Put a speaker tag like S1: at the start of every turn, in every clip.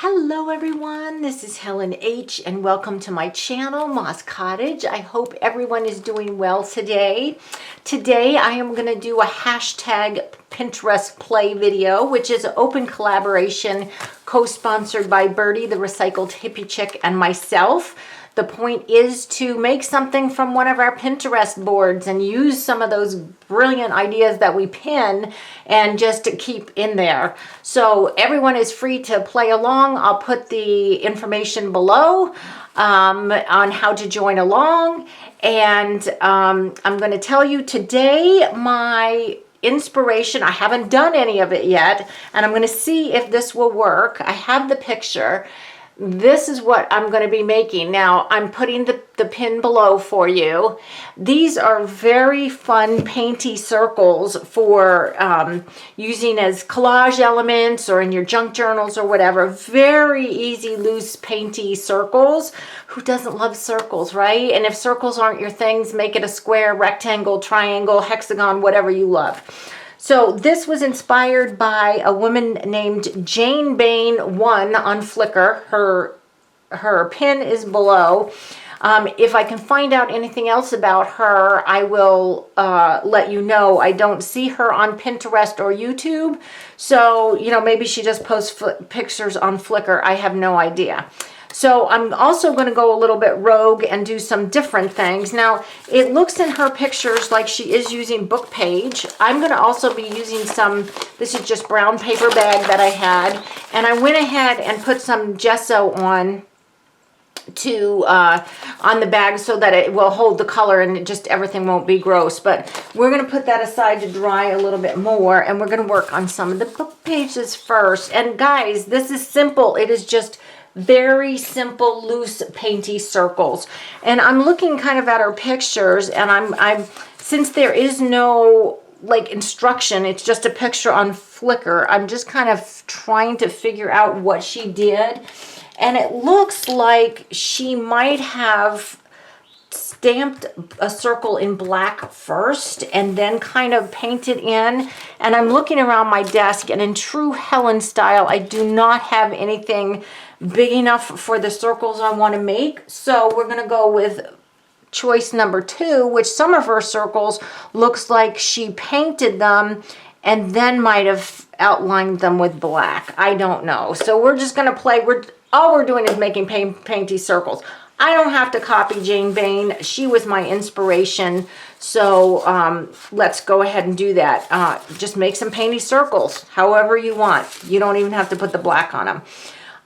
S1: Hello everyone, this is Helen H. and welcome to my channel, Moss Cottage. I hope everyone is doing well today. Today I am going to do a hashtag Pinterest play video, which is an open collaboration co-sponsored by Birdie, the Recycled Hippie Chick, and myself. The point is to make something from one of our Pinterest boards and use some of those brilliant ideas that we pin and just to keep in there. So everyone is free to play along. I'll put the information below on how to join along. And I'm going to tell you today my inspiration. I haven't done any of it yet, and I'm going to see if this will work. I have the picture. This is what I'm going to be making. Now, I'm putting the pin below for you. These are very fun painty circles for using as collage elements or in your junk journals or whatever. Very easy, loose, painty circles. Who doesn't love circles, right? And if circles aren't your things, make it a square, rectangle, triangle, hexagon, whatever you love. So this was inspired by a woman named Jane Bain 1 on Flickr. Her pin is below. If I can find out anything else about her, I will let you know. I don't see her on Pinterest or YouTube. So, you know, maybe she just posts pictures on Flickr. I have no idea. So I'm also going to go a little bit rogue and do some different things. Now, it looks in her pictures like she is using book page. I'm going to also be using some, this is just brown paper bag that I had, and I went ahead and put some gesso on the bag so that it will hold the color and just everything won't be gross. But we're going to put that aside to dry a little bit more, and we're going to work on some of the book pages first. And guys, this is simple. It is just very simple, loose, painty circles. And I'm looking kind of at her pictures, and I'm since there is no like instruction, it's just a picture on Flickr. I'm just kind of trying to figure out what she did. And it looks like she might have stamped a circle in black first and then kind of painted in. And I'm looking around my desk, and in true Helen style, I do not have anything big enough for the circles I want to make. So we're going to go with choice number 2, which some of her circles looks like she painted them and then might have outlined them with black. I don't know. So we're just going to play. All we're doing is making painty circles. I don't have to copy Jane Bain. She was my inspiration. So let's go ahead and do that. Just make some painty circles, however you want. You don't even have to put the black on them.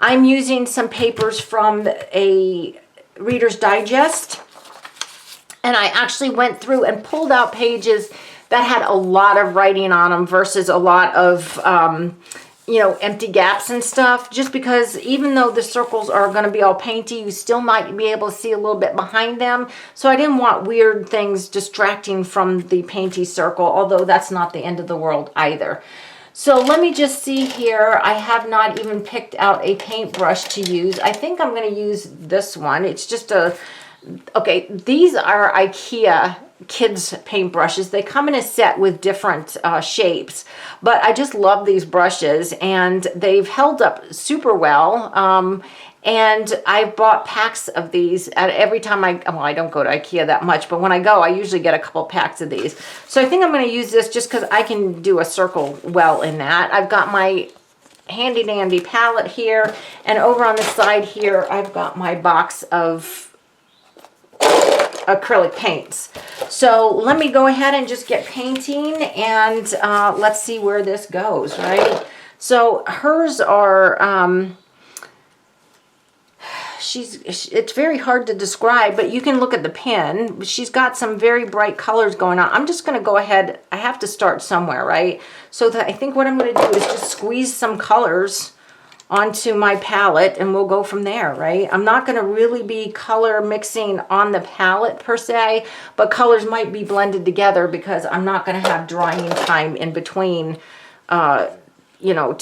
S1: I'm using some papers from a Reader's Digest. And I actually went through and pulled out pages that had a lot of writing on them versus a lot of you know, empty gaps and stuff, just because even though the circles are going to be all painty, you still might be able to see a little bit behind them. So I didn't want weird things distracting from the painty circle, although that's not the end of the world either. So let me just see here. I have not even picked out a paintbrush to use. I think I'm going to use this one. It's just a, okay, these are IKEA kids paintbrushes. They come in a set with different shapes, but I just love these brushes, and they've held up super well. And I bought packs of these every time I don't go to IKEA that much, but when I go, I usually get a couple packs of these. So I think I'm going to use this just because I can do a circle well in that. I've got my handy dandy palette here, and over on the side here, I've got my box of acrylic paints. So let me go ahead and just get painting, and let's see where this goes, right? So hers are, it's very hard to describe, but you can look at the pen. She's got some very bright colors going on. I'm just going to go ahead. I have to start somewhere, right? So I think what I'm going to do is just squeeze some colors onto my palette, and we'll go from there, right? I'm not going to really be color mixing on the palette per se, but colors might be blended together because I'm not going to have drying time in between, you know,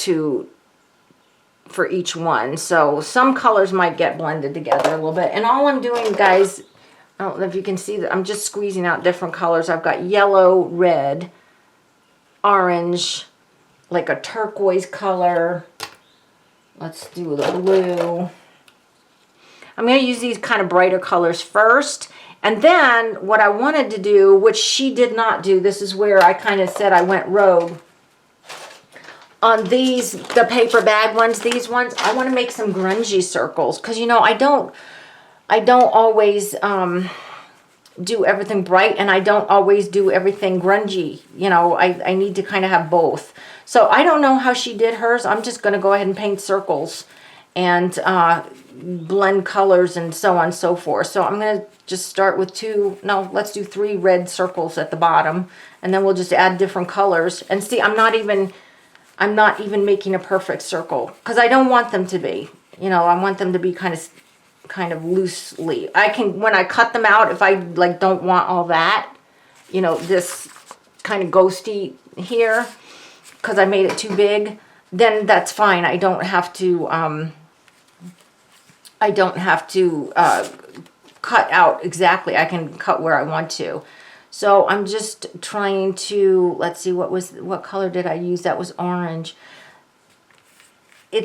S1: for each one. So some colors might get blended together a little bit. And all I'm doing, guys, I don't know if you can see that, I'm just squeezing out different colors. I've got yellow, red, orange, like a turquoise color, Let's do the blue. I'm going to use these kind of brighter colors first. And then what I wanted to do, which she did not do, this is where I kind of said I went rogue. On these, the paper bag ones, these ones, I want to make some grungy circles. Because, you know, I don't always do everything bright, and I don't always do everything grungy. You know, I need to kind of have both. So I don't know how she did hers. I'm just going to go ahead and paint circles and blend colors and so on and so forth. So I'm going to just start with let's do 3 red circles at the bottom, and then we'll just add different colors. And see, I'm not even making a perfect circle because I don't want them to be. You know, I want them to be kind of loosely. I can, when I cut them out, if I like don't want all that, you know, this kind of ghosty here because I made it too big, then that's fine. I don't have to cut out exactly. I can cut where I want to. So I'm just trying to, let's see, what color did I use? That was orange.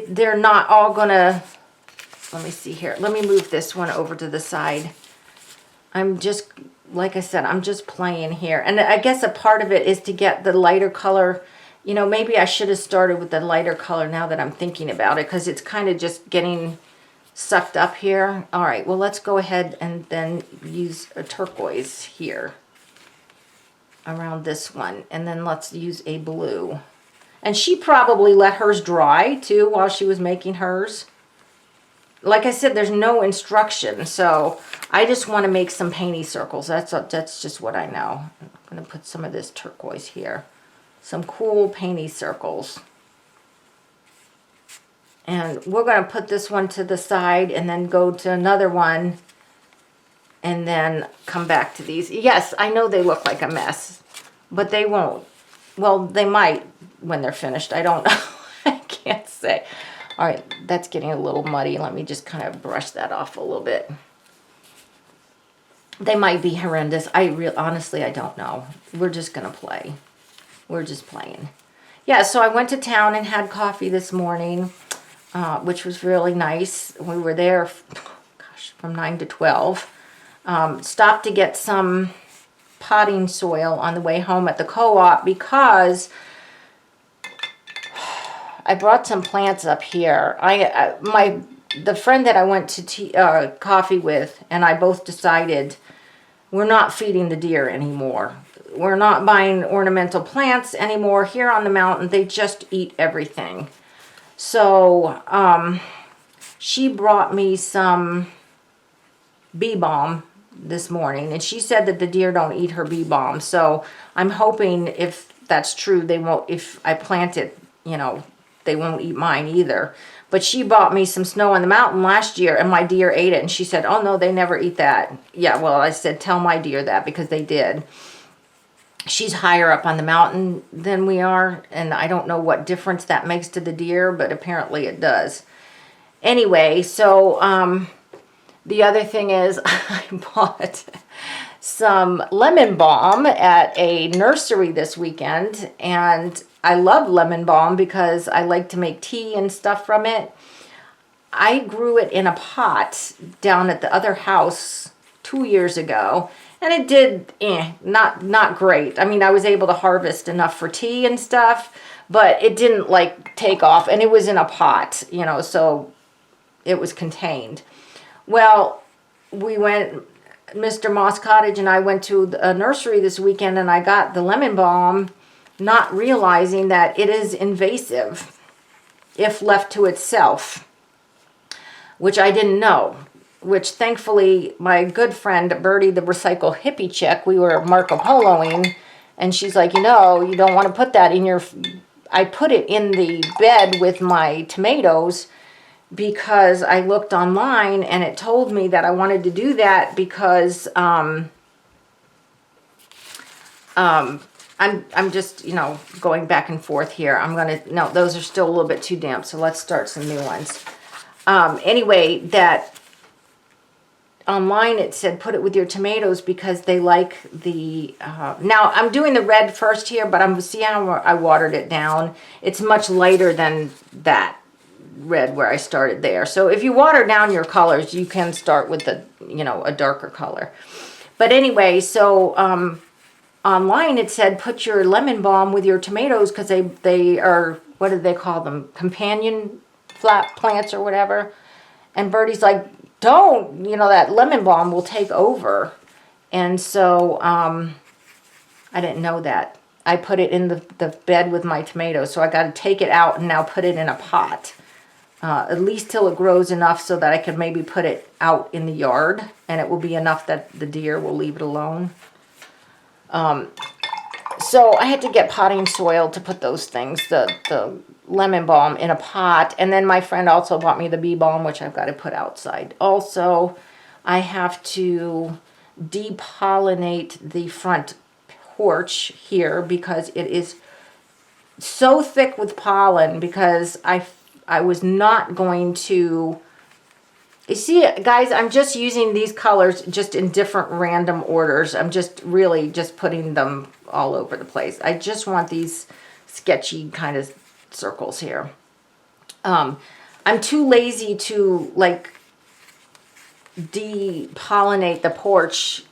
S1: They're not all gonna, let me see here. Let me move this one over to the side. I'm just, like I said, I'm just playing here. And I guess a part of it is to get the lighter color. You know, maybe I should have started with the lighter color now that I'm thinking about it, because it's kind of just getting sucked up here. All right, well, let's go ahead and then use a turquoise here around this one. And then let's use a blue. And she probably let hers dry too while she was making hers. Like I said, there's no instruction, so I just want to make some painty circles. That's just what I know. I'm going to put some of this turquoise here. Some cool painty circles. And we're going to put this one to the side and then go to another one and then come back to these. Yes, I know they look like a mess, but they won't. Well, they might when they're finished. I don't know. I can't say. All right, that's getting a little muddy. Let me just kind of brush that off a little bit. They might be horrendous. Honestly, I don't know. We're just going to play. We're just playing. Yeah, so I went to town and had coffee this morning, which was really nice. We were there, from 9 to 12. Stopped to get some potting soil on the way home at the co-op because I brought some plants up here. The friend that I went to coffee with and I both decided we're not feeding the deer anymore. We're not buying ornamental plants anymore. Here on the mountain, they just eat everything. So she brought me some bee balm this morning, and she said that the deer don't eat her bee balm. So I'm hoping if that's true, they won't. If I plant it, you know, they won't eat mine either. But she bought me some snow on the mountain last year, and my deer ate it. And she said, "Oh no, they never eat that." Yeah, well, I said, "Tell my deer that," because they did. She's higher up on the mountain than we are, and I don't know what difference that makes to the deer, but apparently it does. Anyway, so the other thing is I bought some lemon balm at a nursery this weekend, and I love lemon balm because I like to make tea and stuff from it. I grew it in a pot down at the other house 2 years ago, and it did not great. I mean, I was able to harvest enough for tea and stuff, but it didn't like take off, and it was in a pot, you know, so it was contained. Well, Mr. Moss Cottage and I went to a nursery this weekend, and I got the lemon balm, not realizing that it is invasive if left to itself, which I didn't know. Which thankfully my good friend Bertie, the recycle hippie chick, we were Marco Poloing, and she's like, you know, you don't want to put that in your. I put it in the bed with my tomatoes because I looked online and it told me that I wanted to do that because I'm just, you know, going back and forth here. No, those are still a little bit too damp, so let's start some new ones. Anyway, that online it said put it with your tomatoes because they like the, now I'm doing the red first here, but see how I watered it down. It's much lighter than that. red where I started there. So if you water down your colors, you can start with the, you know, a darker color. But anyway, so online it said put your lemon balm with your tomatoes because they are, what do they call them? Companion flat plants or whatever. And Bertie's like, don't, you know, that lemon balm will take over. And so I didn't know that. I put it in the bed with my tomatoes, so I got to take it out and now put it in a pot. At least till it grows enough so that I can maybe put it out in the yard, and it will be enough that the deer will leave it alone. So I had to get potting soil to put those things, the lemon balm, in a pot. And then my friend also bought me the bee balm, which I've got to put outside. Also, I have to depollinate the front porch here because it is so thick with pollen, because I was not going to, you see, guys, I'm just using these colors just in different random orders. I'm just really just putting them all over the place. I just want these sketchy kind of circles here. I'm too lazy to like depollinate the porch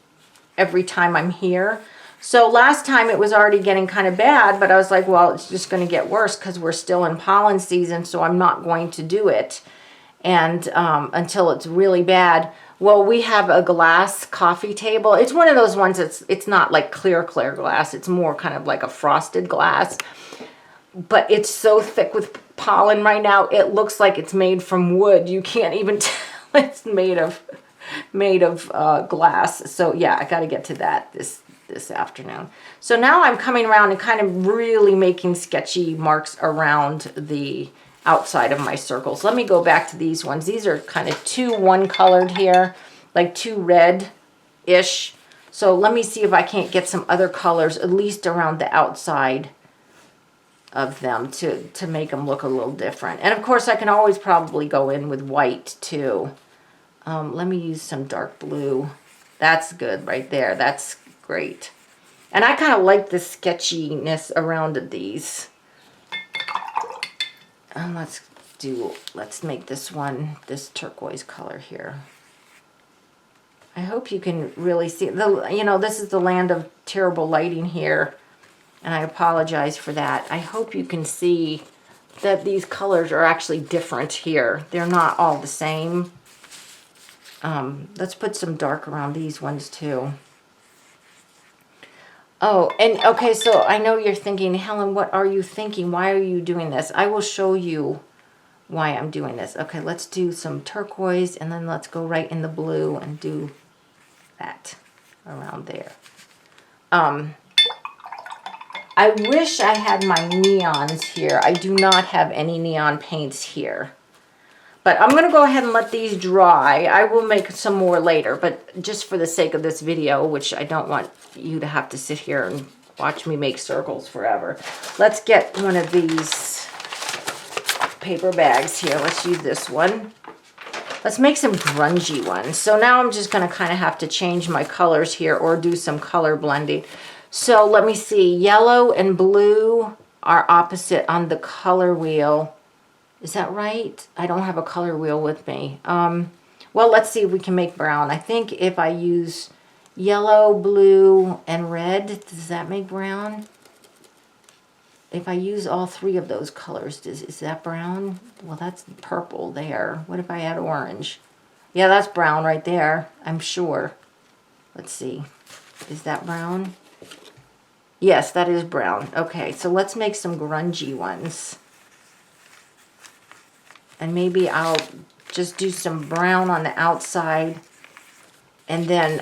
S1: every time I'm here. So last time it was already getting kind of bad, but I was like, well, it's just going to get worse because we're still in pollen season, so I'm not going to do it and until it's really bad. Well, we have a glass coffee table. It's one of those ones it's not like clear glass. It's more kind of like a frosted glass. But it's so thick with pollen right now, it looks like it's made from wood. You can't even tell it's made of glass. So yeah, I got to get to that this afternoon. So now I'm coming around and kind of really making sketchy marks around the outside of my circles. Let me go back to these ones. These are kind of too one colored here, like too red-ish. So let me see if I can't get some other colors, at least around the outside of them to make them look a little different. And of course I can always probably go in with white too. Let me use some dark blue. That's good right there. That's great. And I kind of like the sketchiness around these. And let's make this one, this turquoise color here. I hope you can really see, you know, this is the land of terrible lighting here, and I apologize for that. I hope you can see that these colors are actually different here. They're not all the same. Let's put some dark around these ones too. Oh, and okay, so I know you're thinking, Helen, what are you thinking? Why are you doing this? I will show you why I'm doing this. Okay, let's do some turquoise, and then let's go right in the blue and do that around there. I wish I had my neons here. I do not have any neon paints here. But I'm going to go ahead and let these dry. I will make some more later, but just for the sake of this video, which I don't want you to have to sit here and watch me make circles forever. Let's get one of these paper bags here. Let's use this one. Let's make some grungy ones. So now I'm just going to kind of have to change my colors here or do some color blending. So let me see. Yellow and blue are opposite on the color wheel. Is that right? I don't have a color wheel with me. Well, let's see if we can make brown. I think if I use yellow, blue, and red, does that make brown? If I use all three of those colors, is that brown? Well, that's purple there. What if I add orange? Yeah, that's brown right there, I'm sure. Let's see. Is that brown? Yes, that is brown. Okay, so let's make some grungy ones. And maybe I'll just do some brown on the outside, and then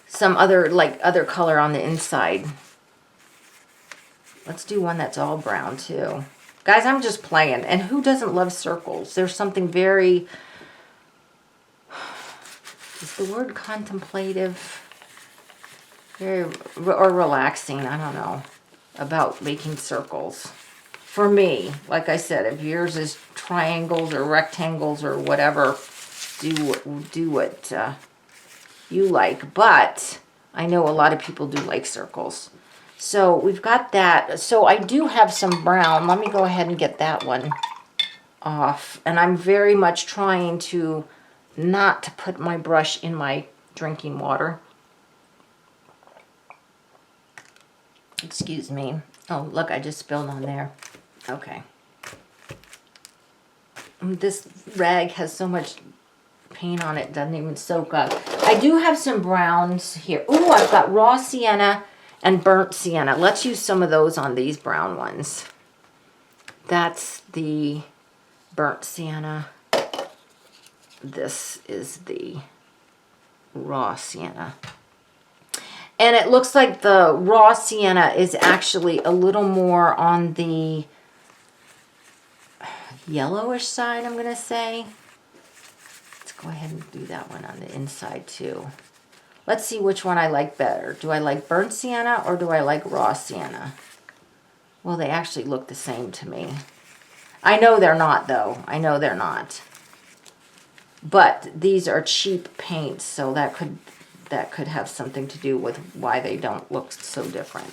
S1: some other color on the inside. Let's do one that's all brown too. Guys, I'm just playing. And who doesn't love circles? There's something very, is the word contemplative? Very, or relaxing, I don't know, about making circles. For me, like I said, if yours is triangles or rectangles or whatever, do what you like. But I know a lot of people do like circles. So we've got that. So I do have some brown. Let me go ahead and get that one off. And I'm very much trying to not to put my brush in my drinking water. Excuse me. Oh, look, I just spilled on there. Okay. This rag has so much paint on it, doesn't even soak up. I do have some browns here. Ooh, I've got raw sienna and burnt sienna. Let's use some of those on these brown ones. That's the burnt sienna. This is the raw sienna. And it looks like the raw sienna is actually a little more on the yellowish side, I'm going to say. Let's go ahead and do that one on the inside too. Let's see which one I like better. Do I like burnt sienna or do I like raw sienna? Well, they actually look the same to me. I know they're not, though. I know they're not. But these are cheap paints, so that could have something to do with why they don't look so different.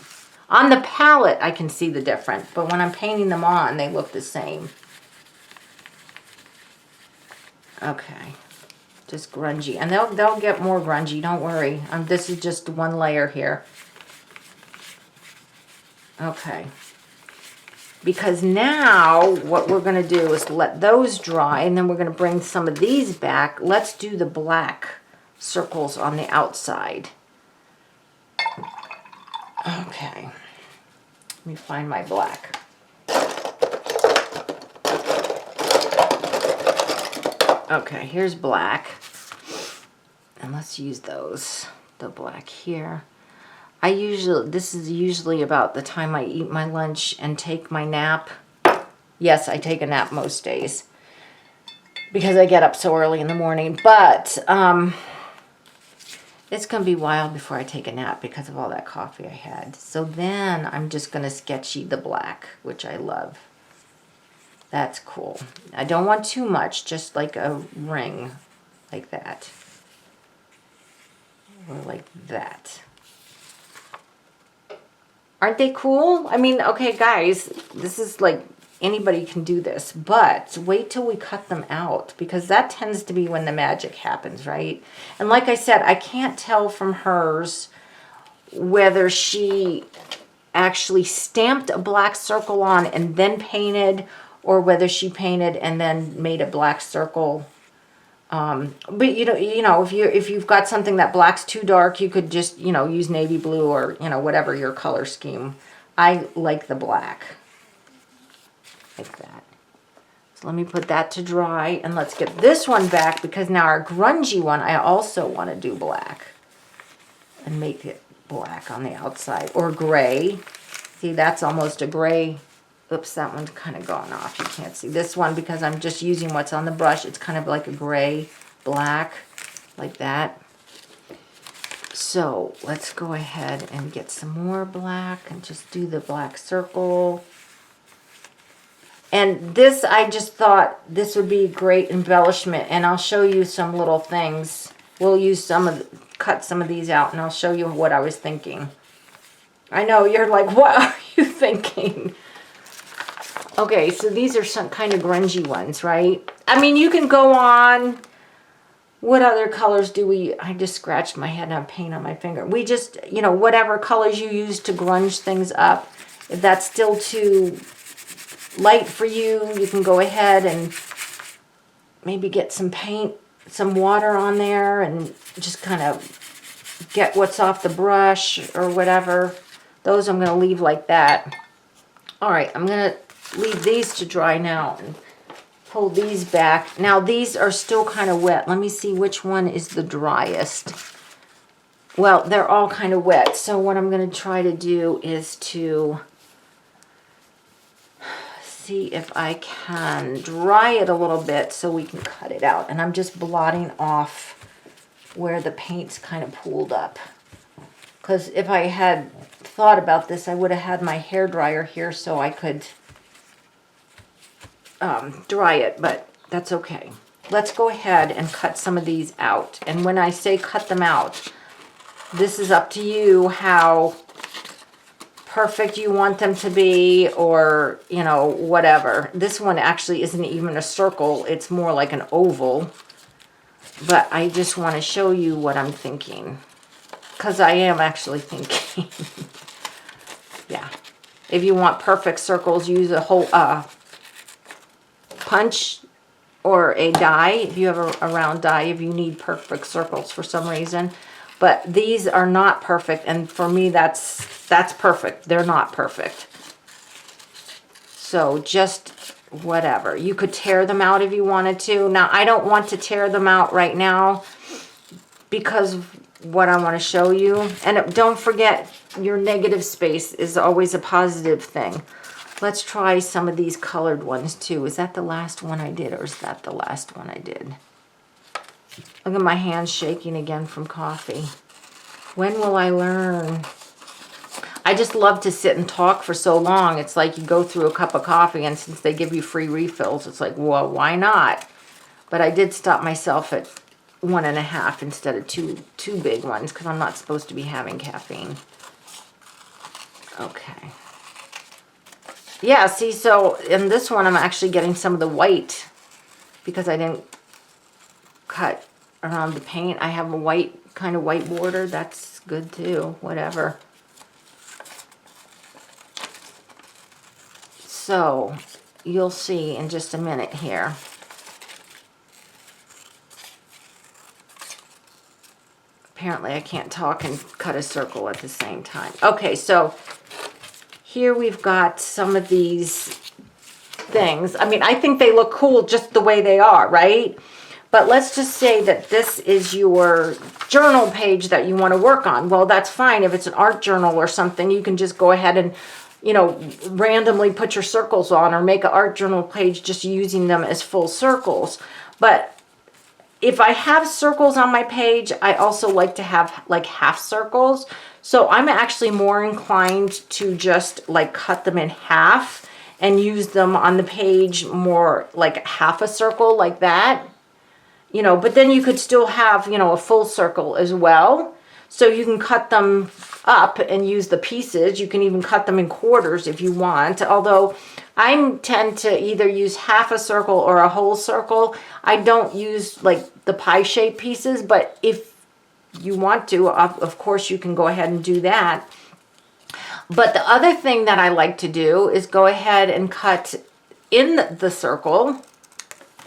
S1: On the palette, I can see the difference, but when I'm painting them on, they look the same. Okay, just grungy, and they'll get more grungy. Don't worry. This is just one layer here. Okay. Because now what we're going to do is let those dry, and then we're going to bring some of these back. Let's do the black circles on the outside. Okay. Let me find my black. Okay, here's black. And let's use those. The black here. This is usually about the time I eat my lunch and take my nap. Yes, I take a nap most days because I get up so early in the morning. But it's going to be a while before I take a nap because of all that coffee I had. So then I'm just going to sketchy the black, which I love. That's cool. I don't want too much, just like a ring like that. Or like that. Aren't they cool? I mean, okay, guys, this is like anybody can do this, but wait till we cut them out because that tends to be when the magic happens, right? And like I said, I can't tell from hers whether she actually stamped a black circle on and then painted, or whether she painted and then made a black circle. But you know, if you've got something that black's too dark, you could just, use navy blue or, whatever your color scheme. I like the black. Like that. So let me put that to dry, and let's get this one back because now our grungy one, I also want to do black. And make it black on the outside. Or gray. See, that's almost a gray. Oops, that one's kind of gone off. You can't see this one because I'm just using what's on the brush. It's kind of like a gray, black, like that. So let's go ahead and get some more black and just do the black circle. And this, I just thought this would be a great embellishment. And I'll show you some little things. We'll use cut some of these out, and I'll show you what I was thinking. I know, you're like, what are you thinking? Okay, so these are some kind of grungy ones, right? I mean, you can go on. What other colors do we... I just scratched my head and have paint on my finger. We just, whatever colors you use to grunge things up. If that's still too light for you, you can go ahead and maybe get some paint, some water on there, and just kind of get what's off the brush or whatever. Those I'm going to leave like that. All right, I'm going to leave these to dry now and pull these back. Now these are still kind of wet. Let me see which one is the driest. Well, they're all kind of wet. So what I'm going to try to do is to see if I can dry it a little bit so we can cut it out. And I'm just blotting off where the paint's kind of pooled up. Because if I had thought about this, I would have had my hairdryer here so I could dry it, but that's okay. Let's go ahead and cut some of these out. And when I say cut them out, this is up to you how perfect you want them to be, or, you know, whatever. This one actually isn't even a circle. It's more like an oval. But I just want to show you what I'm thinking. Because I am actually thinking. Yeah. If you want perfect circles, use a whole punch or a die. If you have a round die, if you need perfect circles for some reason. But these are not perfect, and for me that's perfect. They're not perfect. So just whatever. You could tear them out if you wanted to. Now I don't want to tear them out right now because of what I want to show you. And don't forget, your negative space is always a positive thing. Let's try some of these colored ones too. Is that the last one I did, or is that the last one I did? Look at my hands shaking again from coffee. When will I learn? I just love to sit and talk for so long. It's like you go through a cup of coffee, and since they give you free refills, it's like, well, why not? But I did stop myself at 1.5 instead of two big ones, because I'm not supposed to be having caffeine. Okay. Yeah, see, so in this one, I'm actually getting some of the white because I didn't cut around the paint. I have a white, kind of white border. That's good too, whatever. So you'll see in just a minute here. Apparently I can't talk and cut a circle at the same time. Okay, so here we've got some of these things. I mean, I think they look cool just the way they are, right? But let's just say that this is your journal page that you want to work on. Well, that's fine. If it's an art journal or something, you can just go ahead and, you know, randomly put your circles on, or make an art journal page just using them as full circles. But if I have circles on my page, I also like to have like half circles. So I'm actually more inclined to just like cut them in half and use them on the page more like half a circle like that. You know, but then you could still have, you know, a full circle as well. So you can cut them up and use the pieces. You can even cut them in quarters if you want. Although I tend to either use half a circle or a whole circle. I don't use like the pie shaped pieces, but if you want to, of course you can go ahead and do that. But the other thing that I like to do is go ahead and cut in the circle,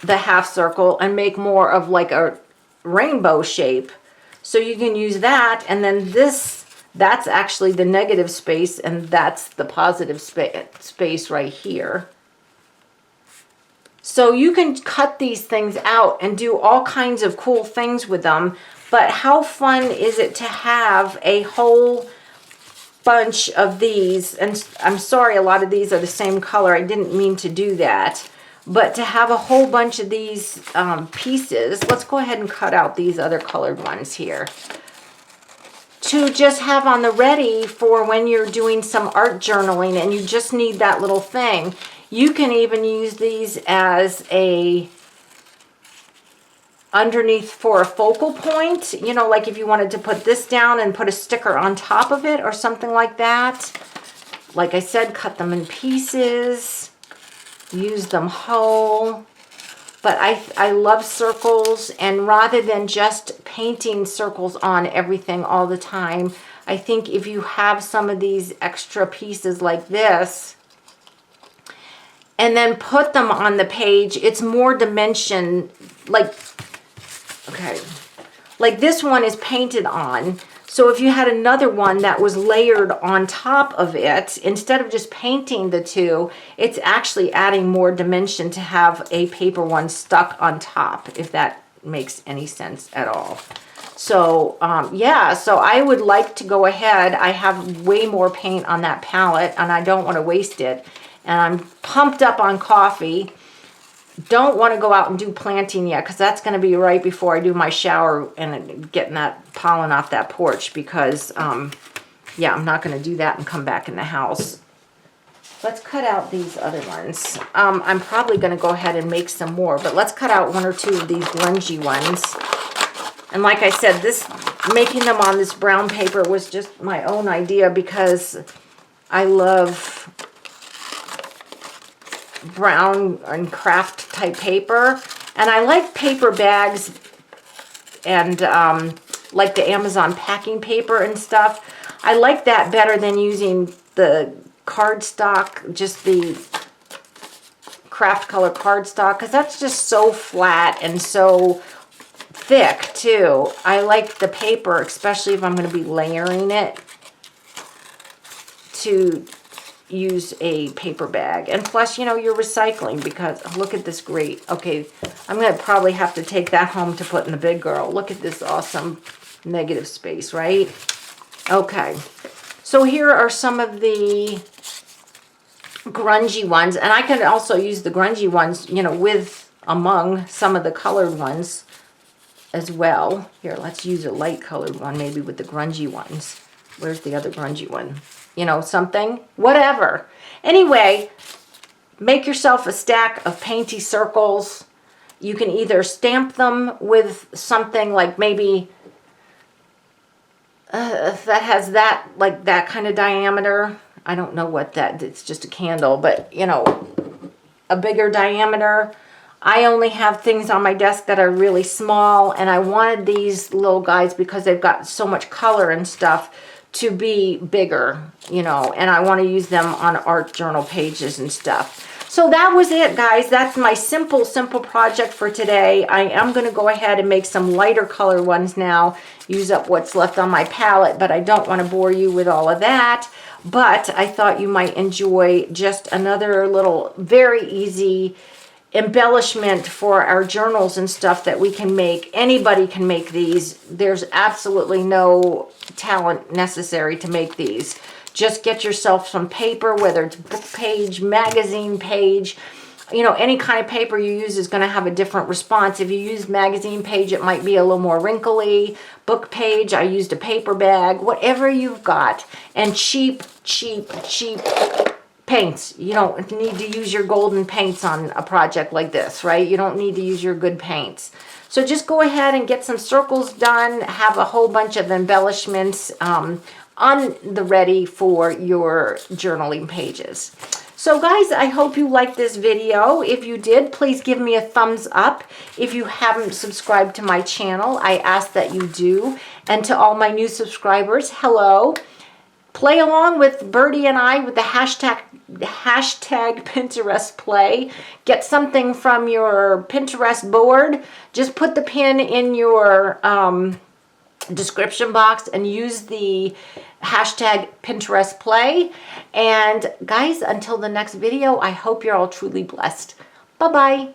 S1: the half circle, and make more of like a rainbow shape. So you can use that, and then this, that's actually the negative space, and that's the positive space right here. So you can cut these things out and do all kinds of cool things with them. But how fun is it to have a whole bunch of these? And I'm sorry, a lot of these are the same color. I didn't mean to do that. But to have a whole bunch of these pieces, let's go ahead and cut out these other colored ones here. To just have on the ready for when you're doing some art journaling and you just need that little thing. You can even use these as a underneath for a focal point. You know, like if you wanted to put this down and put a sticker on top of it or something like that. Like I said, cut them in pieces. Use them whole. But I love circles, and rather than just painting circles on everything all the time, I think if you have some of these extra pieces like this and then put them on the page, it's more dimension. Like, okay, like this one is painted on. So if you had another one that was layered on top of it, instead of just painting the two, it's actually adding more dimension to have a paper one stuck on top, if that makes any sense at all. So, yeah, so I would like to go ahead. I have way more paint on that palette, and I don't want to waste it. And I'm pumped up on coffee. Don't want to go out and do planting yet, because that's going to be right before I do my shower and getting that pollen off that porch, because yeah, I'm not going to do that and come back in the house. Let's cut out these other ones. I'm probably going to go ahead and make some more, but let's cut out one or two of these grungy ones. And like I said, this making them on this brown paper was just my own idea, because I love brown and craft type paper. And I like paper bags and like the Amazon packing paper and stuff. I like that better than using the cardstock, just the craft color cardstock, because that's just so flat and so thick too. I like the paper, especially if I'm going to be layering it, to use a paper bag. And plus, you know, you're recycling, because look at this grate. Okay, I'm going to probably have to take that home to put in the big girl. Look at this awesome negative space, right? Okay, so here are some of the grungy ones, and I can also use the grungy ones, you know, with among some of the colored ones as well. Here, let's use a light colored one maybe with the grungy ones. Where's the other grungy one? You know, something, whatever. Anyway, make yourself a stack of painty circles. You can either stamp them with something like maybe that has that, like that kind of diameter. I don't know what that, it's just a candle, but you know, a bigger diameter. I only have things on my desk that are really small, and I wanted these little guys because they've got so much color and stuff to be bigger, you know, and I want to use them on art journal pages and stuff. So that was it, guys. That's my simple project for today. I am going to go ahead and make some lighter color ones now, use up what's left on my palette, but I don't want to bore you with all of that. But I thought you might enjoy just another little very easy embellishment for our journals and stuff that we can make. Anybody can make these. There's absolutely no talent necessary to make these. Just get yourself some paper, whether it's book page, magazine page, you know, any kind of paper you use is going to have a different response. If you use magazine page, it might be a little more wrinkly. Book page, I used a paper bag. Whatever you've got. And cheap paints. You don't need to use your golden paints on a project like this, right? You don't need to use your good paints. So just go ahead and get some circles done. Have a whole bunch of embellishments on the ready for your journaling pages. So guys, I hope you liked this video. If you did, please give me a thumbs up. If you haven't subscribed to my channel, I ask that you do. And to all my new subscribers, hello. Play along with Birdie and I with the hashtag Pinterest play. Get something from your Pinterest board. Just put the pin in your description box and use the hashtag Pinterest play. And guys, until the next video, I hope you're all truly blessed. Bye-bye.